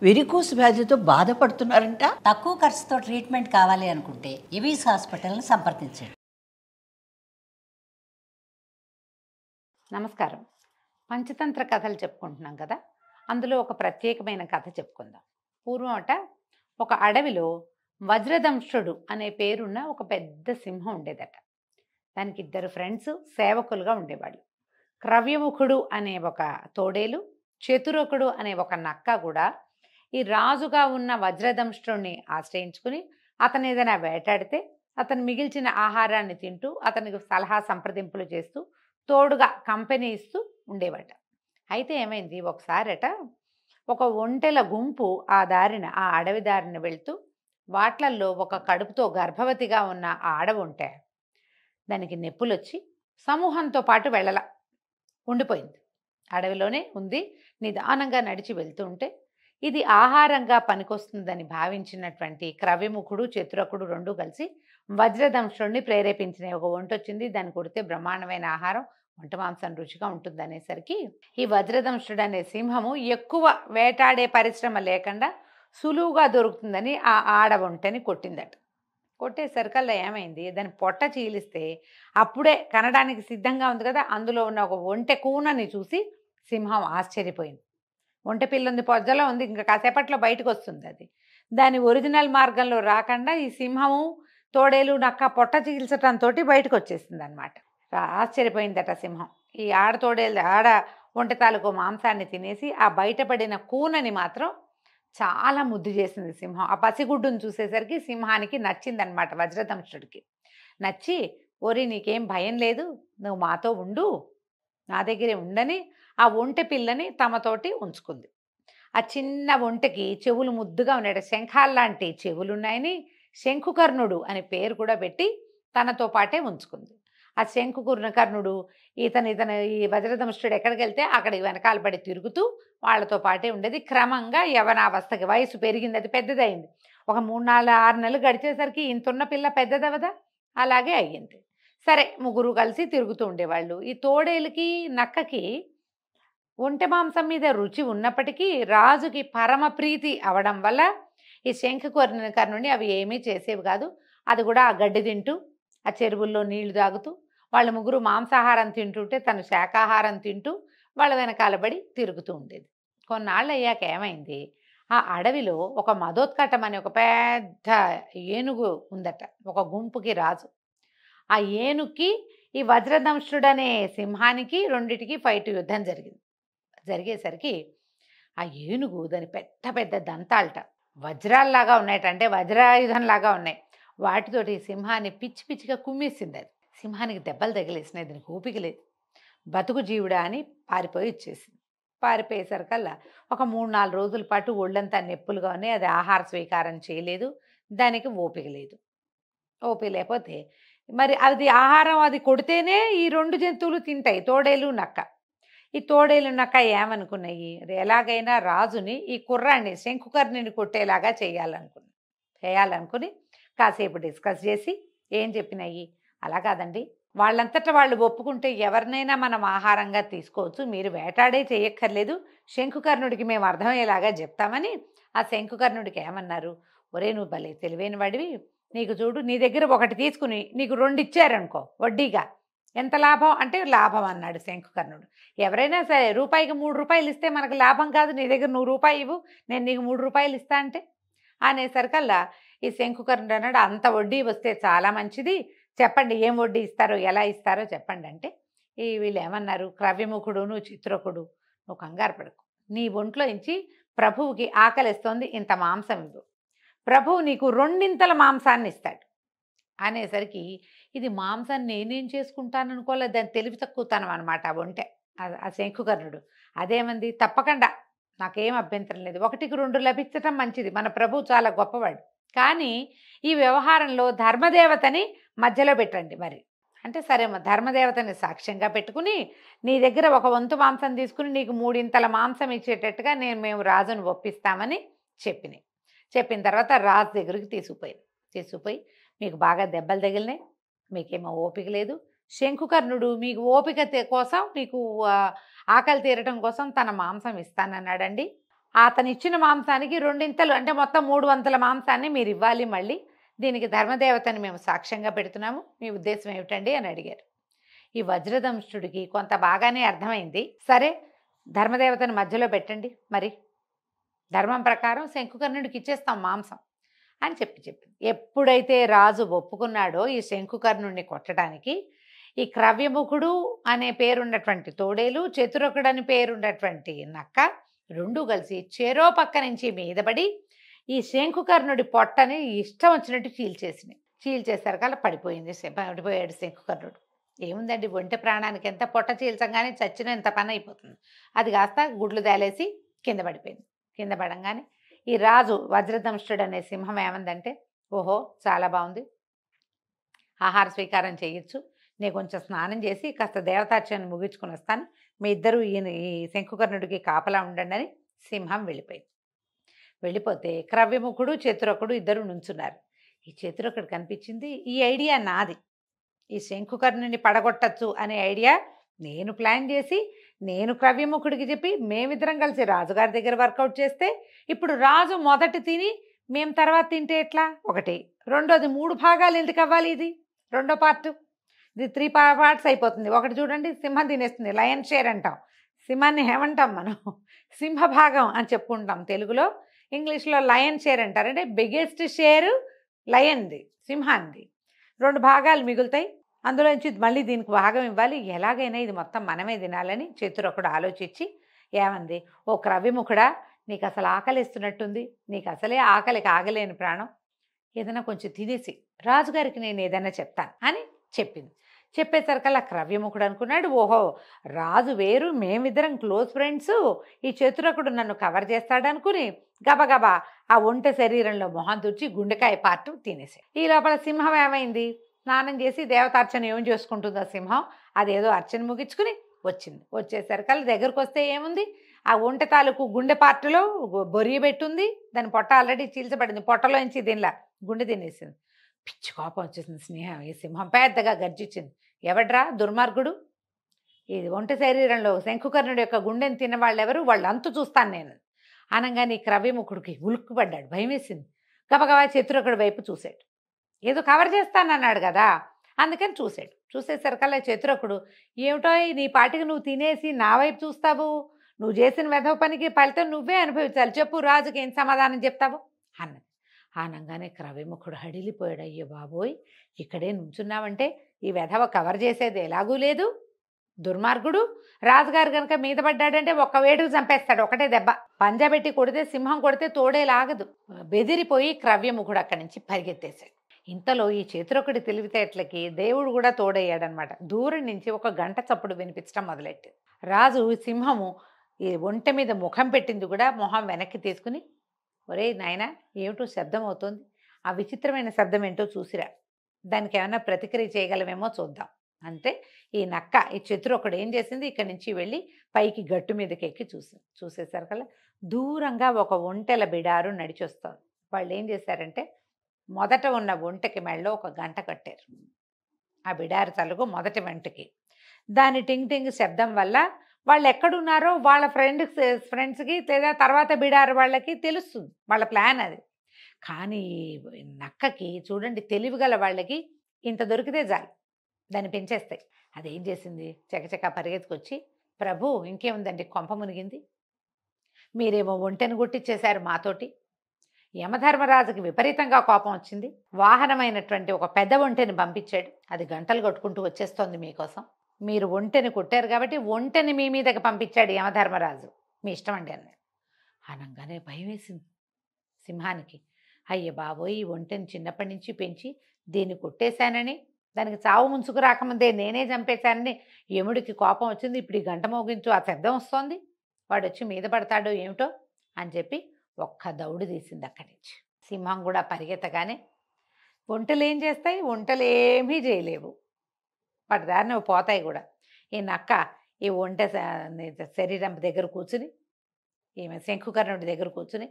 Varicose వ్యాధితో బాధపడుతున్నారంట. తక్కువ ఖర్చుతో ట్రీట్మెంట్ కావాలి అనుకుంటే ఎవిస్ హాస్పిటల్ని సంప్రదించండి. నమస్కారం. పంచతంత్ర కథలు చెప్పుకుంటున్నాం కదా, అందులో ఒక ప్రత్యేకమైన కథ చెప్పుకుందాం. పూర్వం ఒక అడవిలో వజ్రదంష్ట్రుడు అనే పేరున్న ఒక పెద్ద సింహం ఉండేదట. దానికి 2 ఫ్రెండ్స్ సేవకులుగా ఉండేవాళ్ళు. క్రవ్యముఖుడు అనే ఒక తోడేలు, చతురకుడు అనే ఒక నక్క కూడా ఈ రాజుగా ఉన్న వజ్రదంష్ట్రుడిని ఆశ్రయించుకుని అతను ఏదైనా వేటాడితే అతను మిగిల్చిన ఆహారాన్ని తింటూ అతనికి సలహా సంప్రదింపులు చేస్తూ తోడుగా కంపెనీ ఇస్తూ ఉండేవాట. అయితే ఏమైంది, ఒకసారట ఒక ఒంటెల గుంపు ఆ అడవి దారిన వెళ్తూ వాట్లల్లో ఒక కడుపుతో గర్భవతిగా ఉన్న ఆ ఆడవుంటే దానికి నొప్పులొచ్చి సమూహంతో పాటు వెళ్ళలా, ఉండిపోయింది. అడవిలోనే ఉంది. నిదానంగా నడిచి వెళ్తూ ఉంటే ఇది ఆహారంగా పనికొస్తుందని భావించినటువంటి క్రవ్యముఖుడు, చతురకుడు 2 కలిసి వజ్రదంష్ట్రుడిని ప్రేరేపించిన ఒక ఒంట వచ్చింది. దాన్ని కొడితే బ్రహ్మాండమైన ఆహారం, ఒంట మాంసం రుచిగా ఉంటుందనేసరికి ఈ వజ్రదంష్ట్రుడు అనే సింహము ఎక్కువ వేటాడే పరిశ్రమ లేకుండా సులువుగా దొరుకుతుందని ఆ ఆడ ఒంటని కొట్టిందట. కొట్టేసరికల్లా ఏమైంది, దాని పొట్ట చీలిస్తే అప్పుడే కనడానికి సిద్ధంగా ఉంది కదా, అందులో ఉన్న ఒక ఒంటె కూనని చూసి సింహం ఆశ్చర్యపోయింది. ఒంటె పిల్ల ఉంది, పొజ్జలో ఉంది, ఇంకా కాసేపట్లో బయటకు వస్తుంది. అది దాని ఒరిజినల్ మార్గంలో రాకుండా ఈ సింహము, తోడేలు, నక్క పొట్ట చీల్చటంతో బయటకు వచ్చేసింది అనమాట. ఆశ్చర్యపోయిందట సింహం. ఈ ఆడ ఒంటె తాలూకు మాంసాన్ని తినేసి ఆ బయటపడిన కూనని మాత్రం చాలా ముద్దు చేసింది సింహం. ఆ పసిగుడ్డును చూసేసరికి సింహానికి నచ్చిందనమాట, వజ్రదంష్ట్రుడికి నచ్చి, ఓరి నీకేం భయం లేదు, నువ్వు మాతో ఉండు, నా దగ్గరే ఉండని ఆ ఒంటె పిల్లని తమతోటి ఉంచుకుంది. ఆ చిన్న ఒంటెకి చెవులు ముద్దుగా ఉన్నాడు, శంఖాల్లాంటి చెవులున్నాయని శంఖుకర్ణుడు అని పేరు కూడా పెట్టి తనతో పాటే ఉంచుకుంది. ఆ శంఖుకర్ణుడు ఈ వజ్రదంష్ట్రుడు ఎక్కడికి వెళ్తే అక్కడికి వెనకాల పడి తిరుగుతూ వాళ్ళతో పాటే ఉండేది. క్రమంగా యవనావస్థకి వయసు పెరిగింది, అది పెద్దదైంది. ఒక 3, 4, 6 నెలలు గడిచేసరికి ఇంతున్న పిల్ల పెద్దదవదా, అలాగే అయ్యింది. సరే, ముగ్గురు కలిసి తిరుగుతూ ఉండేవాళ్ళు. ఈ తోడేలుకి, నక్కకి ఒంటె మాంసం మీద రుచి ఉన్నప్పటికీ రాజుకి పరమ ప్రీతి అవడం వల్ల ఈ శంఖుకర్ణుని అవి ఏమీ చేసేవి కాదు. అది కూడా ఆ గడ్డి తింటూ, ఆ చెరువుల్లో నీళ్లు తాగుతూ, వాళ్ళ ముగ్గురు మాంసాహారం తింటుంటే తను శాకాహారం తింటూ వాళ్ళ వెనకాలబడి తిరుగుతూ ఉండేది. కొన్నాళ్ళు అయ్యాక ఏమైంది, ఆ అడవిలో ఒక మదోత్కటం అనే ఒక పెద్ద ఏనుగు ఉందట, ఒక గుంపుకి రాజు. ఆ ఏనుగుకి ఈ వజ్రదంష్ట్రుడనే సింహానికి రెండిటికి యుద్ధం జరిగేసరికి ఆ ఏనుగు దాని పెద్ద పెద్ద దంతాలట వజ్రాల్లాగా ఉన్నాయట, అంటే వజ్రాయుధంలాగా ఉన్నాయి. వాటితోటి సింహాన్ని పిచ్చి పిచ్చిగా కుమ్మేసింది. అది సింహానికి దెబ్బలు తగిలేసినాయి, దానికి ఓపిక లేదు. బతుకు జీవుడా అని పారిపోయి ఇచ్చేసింది. పారిపోయేసరికల్లా ఒక 3, 4 రోజుల పాటు ఒళ్ళంతా నొప్పులుగా ఉన్నాయి. అది ఆహార స్వీకారం చేయలేదు, దానికి ఓపిక లేదు. ఓపిక లేకపోతే మరి అది ఆహారం అది కొడితేనే ఈ 2 జంతువులు తింటాయి, తోడేలు, నక్క. ఈ తోడేలు, నక్క ఏమనుకున్నాయి, ఎలాగైనా రాజుని ఈ కుర్రాన్ని శంఖుకర్ణుని కొట్టేలాగా చేయాలనుకుని కాసేపు డిస్కస్ చేసి ఏం చెప్పినాయి, అలా కాదండి, వాళ్ళంతటా వాళ్ళు ఒప్పుకుంటే ఎవరినైనా మనం ఆహారంగా తీసుకోవచ్చు, మీరు వేటాడే చేయక్కర్లేదు, శంఖుకర్ణుడికి మేము అర్థమయ్యేలాగా చెప్తామని ఆ శంఖుకర్ణుడికి ఏమన్నారు, ఒరే నువ్వు భలే తెలివైన వాడివి, నీకు చూడు, నీ దగ్గర ఒకటి తీసుకుని నీకు 2 ఇచ్చారనుకో వడ్డీగా, ఎంత లాభం అంటే లాభం అన్నాడు శంఖుకర్ణుడు. ఎవరైనా సరే రూపాయికి 3 రూపాయలు ఇస్తే మనకు లాభం కాదు, నీ దగ్గర 100 రూపాయలు ఇవ్వు, నేను నీకు 3 రూపాయలు ఇస్తా అంటే అనేసరికల్లా ఈ శంఖుకర్ణుడు అన్నాడు, అంత వడ్డీ వస్తే చాలా మంచిది, చెప్పండి ఏం వడ్డీ ఇస్తారో, ఎలా ఇస్తారో చెప్పండి అంటే వీళ్ళు ఏమన్నారు, క్రవ్యముఖుడును, చిత్రకుడు, నువ్వు కంగారు పడకు, నీ ఒంట్లో నుంచి ప్రభువుకి ఆకలిస్తోంది, ఇంత మాంసం ఇవ్వు, ప్రభువు నీకు 2 మాంసాన్ని ఇస్తాడు అనేసరికి ఇది మాంసం నేనేం చేసుకుంటాను అనుకోలేదు, దాన్ని తెలివి తక్కువతాను అనమాట ఆ ఒంటె, ఆ శంఖుకర్ణుడు. అదేమంది, తప్పకుండా నాకేం అభ్యంతరం లేదు, 1కి 2 లభించటం మంచిది, మన ప్రభువు చాలా గొప్పవాడు, కానీ ఈ వ్యవహారంలో ధర్మదేవతని మధ్యలో పెట్టండి మరి అంటే. సరే, ధర్మదేవతని సాక్ష్యంగా పెట్టుకుని నీ దగ్గర 1 వంతు మాంసం తీసుకుని నీకు 3 మాంసం ఇచ్చేటట్టుగా మేము రాజును ఒప్పిస్తామని చెప్పిన తర్వాత రాజు దగ్గరికి తీసుకుపోయి మీకు బాగా దెబ్బలు తగిలినాయి, మీకేమో ఓపిక లేదు, శంఖుకర్ణుడు మీకు ఓపిక కోసం, మీకు ఆకలి తీరటం కోసం తన మాంసం ఇస్తానన్నాడండి. అతను ఇచ్చిన మాంసానికి 2 అంటే మొత్తం 3 మాంసాన్ని మీరు ఇవ్వాలి మళ్ళీ. దీనికి ధర్మదేవతని మేము సాక్ష్యంగా పెడుతున్నాము. మీ ఉద్దేశం ఏమిటండి అని అడిగారు. ఈ వజ్రదంష్టుడికి కొంత బాగానే అర్థమైంది. సరే ధర్మదేవతని మధ్యలో పెట్టండి, మరి ధర్మం ప్రకారం శంకుకర్ణుడికి ఇచ్చేస్తాం మాంసం అని చెప్పింది. ఎప్పుడైతే రాజు ఒప్పుకున్నాడో ఈ శంకుకర్ణుడిని కొట్టడానికి, ఈ క్రవ్యముఖుడు అనే పేరున్నటువంటి తోడేలు, చతురకుడు అని పేరున్నటువంటి నక్క 2 కలిసి చెరో పక్క నుంచి మీదపడి ఈ శంకుకర్ణుడి పొట్టని ఇష్టం వచ్చినట్టు చీల్చేసరికల్లా పడిపోయాడు శంకుకర్ణుడు. ఏముందండి, ఒంటె ప్రాణానికి ఎంత, పొట్ట చీల్చంగానే చచ్చిన ఎంత పని అయిపోతుంది. అది కాస్త గుడ్లు తేలేసి కింద పడిపోయింది. కింద పడంగానే ఈ రాజు వజ్రదంష్టుడు అనే సింహం ఏమందంటే, ఓహో చాలా బాగుంది, ఆహార స్వీకారం చేయొచ్చు, నేను కొంచెం స్నానం చేసి కాస్త దేవతార్చనను ముగించుకుని వస్తాను, మీ ఇద్దరు ఈ శంకుకర్ణుడికి కాపలా ఉండండి అని సింహం వెళ్ళిపోతే క్రవ్యముఖుడు చతురకుడు ఇద్దరు నుంచున్నారు. ఈ చతురకుడు కనిపించింది, ఈ ఐడియా నాది, ఈ శంకుకర్ణుని పడగొట్టచ్చు అనే ఐడియా నేను ప్లాన్ చేసి నేను క్రవ్యముఖుడికి చెప్పి మేమిద్దరం కలిసి రాజుగారి దగ్గర వర్కౌట్ చేస్తే, ఇప్పుడు రాజు మొదట తిని మేము తర్వాత తింటే ఎట్లా? ఒకటి. రెండోది 3 భాగాలు ఎందుకు అవ్వాలి? ఇది రెండో పార్ట్, ఇది 3 పార్ట్స్ అయిపోతుంది. ఒకటి చూడండి, సింహం తినేస్తుంది, లయన్ షేర్ అంటాం. సింహాన్ని ఏమంటాం మనం? సింహభాగం అని చెప్పుకుంటాం తెలుగులో. ఇంగ్లీష్లో లయన్ షేర్ అంటారు. అంటే బిగ్గెస్ట్ షేరు లయన్ది, సింహాన్ని. 2 భాగాలు మిగులుతాయి, అందులోంచి మళ్ళీ దీనికి భాగం ఇవ్వాలి, ఎలాగైనా ఇది మొత్తం మనమే తినాలని చతురకుడు ఆలోచించి ఏమంది, ఓ క్రవ్యముఖుడా, నీకు అసలు ఆకలిస్తున్నట్టుంది, నీకు అసలే ఆకలికి ఆగలేని ప్రాణం, ఏదైనా కొంచెం తినేసి రాజుగారికి నేను ఏదైనా చెప్తాను అని చెప్పింది. చెప్పేసరికల్లా క్రవ్యముఖుడు అనుకున్నాడు, ఓహో రాజు వేరు, మేమిద్దరం క్లోజ్ ఫ్రెండ్స్, ఈ చతురకుడు నన్ను కవర్ చేస్తాడనుకుని గబగబా ఆ ఒంటె శరీరంలో మొహం తుడిచి గుండెకాయ పార్టు తినేసాడు. ఈ లోపల సింహం ఏమైంది, స్నానం చేసి దేవతార్చన ఏం చేసుకుంటుందో సింహం, అదేదో అర్చన ముగించుకుని వచ్చేసరికల్లా దగ్గరకు వస్తే ఏముంది, ఆ ఒంటె తాలూకు గుండె పార్టులో బొరియ పెట్టుంది, దాని పొట్ట ఆల్రెడీ చీల్చబడింది, పొట్టలోంచి దీనిలా గుండె తినేసింది. పిచ్చి కోపం వచ్చేసింది స్నేహం. ఈ సింహం పెద్దగా గర్జించింది, ఎవడ్రా దుర్మార్గుడు, ఇది ఒంటె శరీరంలో శంకుకర్ణుడి యొక్క గుండెని తిన్నవాళ్ళు ఎవరు, వాళ్ళు అంతు చూస్తాను నేను అనగానే ఈ క్రవ్యముఖుడికి ఉలుక్కుపడ్డాడు, భయం వేసింది. గబగబా చతురకుడి వైపు చూశాడు, ఏదో కవర్ చేస్తానన్నాడు కదా అందుకని చూసేసరికల్లా చతురకుడు, ఏమిటో నీ పాటికి నువ్వు తినేసి నా వైపు చూస్తావు, నువ్వు చేసిన వెధవ పనికి ఫలితం నువ్వే అనుభవించాలి, చెప్పు రాజుకి ఏం సమాధానం చెప్తావు అన్నది. ఆనంగానే క్రవ్యముఖుడు హడిలిపోయాడు, అయ్యో బాబోయ్, ఇక్కడే నుంచున్నావంటే ఈ వెధవ కవర్ చేసేది ఎలాగూ లేదు, దుర్మార్గుడు, రాజుగారు కనుక మీద పడ్డాడంటే ఒక్క వేడుకు చంపేస్తాడు, ఒకటే దెబ్బ, పంజాబెట్టి కొడితే సింహం కొడితే తోడేలాగదు. బెదిరిపోయి క్రవ్యముఖుడు అక్కడి నుంచి పరిగెత్తేశాడు. ఇంతలో ఈ చతురకుడి తెలివితేటలకి దేవుడు కూడా తోడయ్యాడనమాట. దూరం నుంచి ఒక గంట చప్పుడు వినిపించడం మొదలెట్టింది. రాజు సింహము ఈ ఒంటె మీద ముఖం పెట్టింది కూడా మొహం వెనక్కి తీసుకుని, ఒరే నాయనా ఏమిటో శబ్దం అవుతుంది, ఆ విచిత్రమైన శబ్దం ఏంటో చూసిరా, దానికి ఏమైనా ప్రతిక్రియ చేయగలమేమో చూద్దాం అంటే ఈ నక్క, ఈ చతురకుడు ఏం చేసింది, ఇక్కడి నుంచి వెళ్ళి పైకి గట్టు మీదకి ఎక్కి చూసేసరికల్లా దూరంగా ఒక ఒంటెల బిడారు నడిచొస్తుంది. వాళ్ళు ఏం చేశారంటే మొదట ఉన్న ఒంటెకి మెళ్ళలో ఒక గంట కట్టారు, ఆ బిడారు తలుగు మొదటి వెంటకి. దాని టింగ్ టింగ్ శబ్దం వల్ల వాళ్ళు ఎక్కడున్నారో వాళ్ళ ఫ్రెండ్స్కి లేదా తర్వాత బిడారు వాళ్ళకి తెలుస్తుంది, వాళ్ళ ప్లాన్ అది. కానీ నక్కకి చూడండి, తెలివిగల వాళ్ళకి ఇంత దొరికితే చాలు, దాన్ని పెంచేస్తాయి. అదేం చేసింది, చకచకా పరిగెత్తుకొచ్చి, ప్రభు ఇంకేముందండి, కొంప మునిగింది, మీరేమో ఒంటెను గుట్టిచ్చేశారు మాతోటి, యమధర్మరాజుకి విపరీతంగా కోపం వచ్చింది, వాహనమైనటువంటి ఒక పెద్ద ఒంటెని పంపించాడు, అది గంటలు కొట్టుకుంటూ వచ్చేస్తోంది మీకోసం, మీరు ఒంటెని కొట్టారు కాబట్టి ఒంటెని మీ మీదకి పంపించాడు యమధర్మరాజు, మీ ఇష్టం అండి అన్నాడు. అనగానే భయం వేసింది సింహానికి, అయ్య బాబోయ్, ఈ ఒంటెని చిన్నప్పటి నుంచి పెంచి దీన్ని కొట్టేశానని, దానికి చావు ముంచుకు రాకముందే నేనే చంపేశానని యముడికి కోపం వచ్చింది, ఇప్పుడు ఈ గంట మోగించు ఆ శబ్దం వస్తోంది, వాడు వచ్చి మీద పడతాడో ఏమిటో అని చెప్పి ఒక్క దౌడు తీసింది అక్కడి నుంచి. సింహం కూడా పరిగెత్తగానే, ఒంటెలు ఏం చేస్తాయి, ఒంటెలు ఏమీ చేయలేవు, వాటి దారిని పోతాయి కూడా. ఈ నక్క ఈ ఒంటె శరీరం దగ్గర కూర్చుని, ఈమె శంకుకర్ణుడి దగ్గర కూర్చుని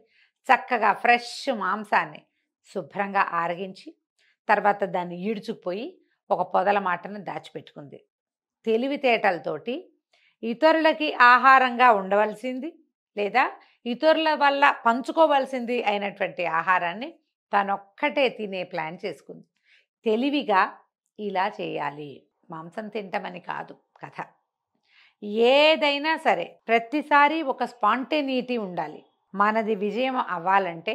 చక్కగా ఫ్రెష్ మాంసాన్ని శుభ్రంగా ఆరగించి తర్వాత దాన్ని ఈడ్చుకుపోయి ఒక పొదల మాటను దాచిపెట్టుకుంది. తెలివితేటలతోటి ఇతరులకి ఆహారంగా ఉండవలసింది లేదా ఇతరుల వల్ల పంచుకోవాల్సింది అయినటువంటి ఆహారాన్ని తనొక్కటే తినే ప్లాన్ చేసుకుంది. తెలివిగా ఇలా చేయాలి, మాంసం తింటామని కాదు కథ. ఏదైనా సరే ప్రతిసారి ఒక స్పాంటేనిటీ ఉండాలి. మనది విజయం అవ్వాలంటే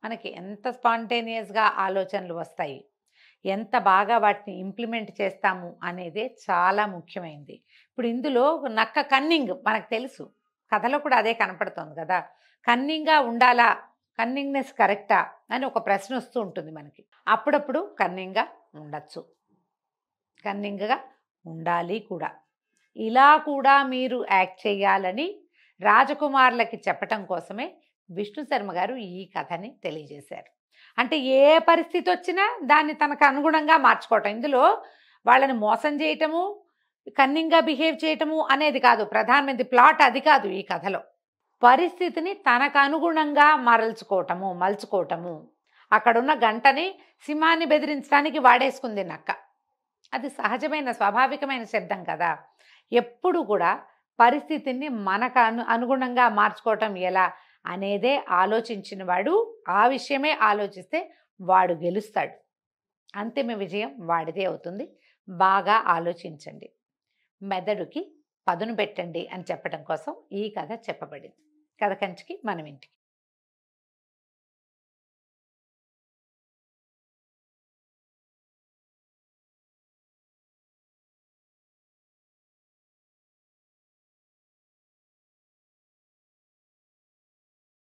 మనకి ఎంత స్పాంటేనియస్గా ఆలోచనలు వస్తాయి, ఎంత బాగా వాటిని ఇంప్లిమెంట్ చేస్తాము అనేదే చాలా ముఖ్యమైనది. ఇప్పుడు ఇందులో నక్క కన్నింగ్ మనకు తెలుసు, కథలో కూడా అదే కనపడుతుంది కదా. కన్నింగ్గా ఉండాలా, కన్నింగ్నెస్ కరెక్టా అని ఒక ప్రశ్న వస్తూ ఉంటుంది మనకి. అప్పుడప్పుడు కన్నింగ్గా ఉండొచ్చు, కన్నింగ్గా ఉండాలి కూడా. ఇలా కూడా మీరు యాక్ట్ చేయాలని రాజకుమారులకి చెప్పటం కోసమే విష్ణు శర్మ గారు ఈ కథని తెలియజేశారు. అంటే ఏ పరిస్థితి వచ్చినా దాన్ని తనకు అనుగుణంగా మార్చుకోవటం. ఇందులో వాళ్ళని మోసం చేయటము, కన్నింగ్గా బిహేవ్ చేయటము అనేది కాదు ప్రధానమైనది. ప్లాట్ అది కాదు ఈ కథలో. పరిస్థితిని తనకు అనుగుణంగా మలుచుకోవటము. అక్కడున్న గంటని సింహాన్ని బెదిరించడానికి వాడేసుకుంది నక్క. అది సహజమైన స్వాభావికమైన శబ్దం కదా. ఎప్పుడు కూడా పరిస్థితిని మనకు అనుగుణంగా మార్చుకోవటం ఎలా అనేదే ఆలోచించిన వాడు, ఆ విషయమే ఆలోచిస్తే వాడు గెలుస్తాడు. అంతిమ విజయం వాడిదే అవుతుంది. బాగా ఆలోచించండి, మెదడుకి పదును పెట్టండి అని చెప్పడం కోసం ఈ కథ చెప్పబడింది. కథ కంచికి మనం ఇంటికి.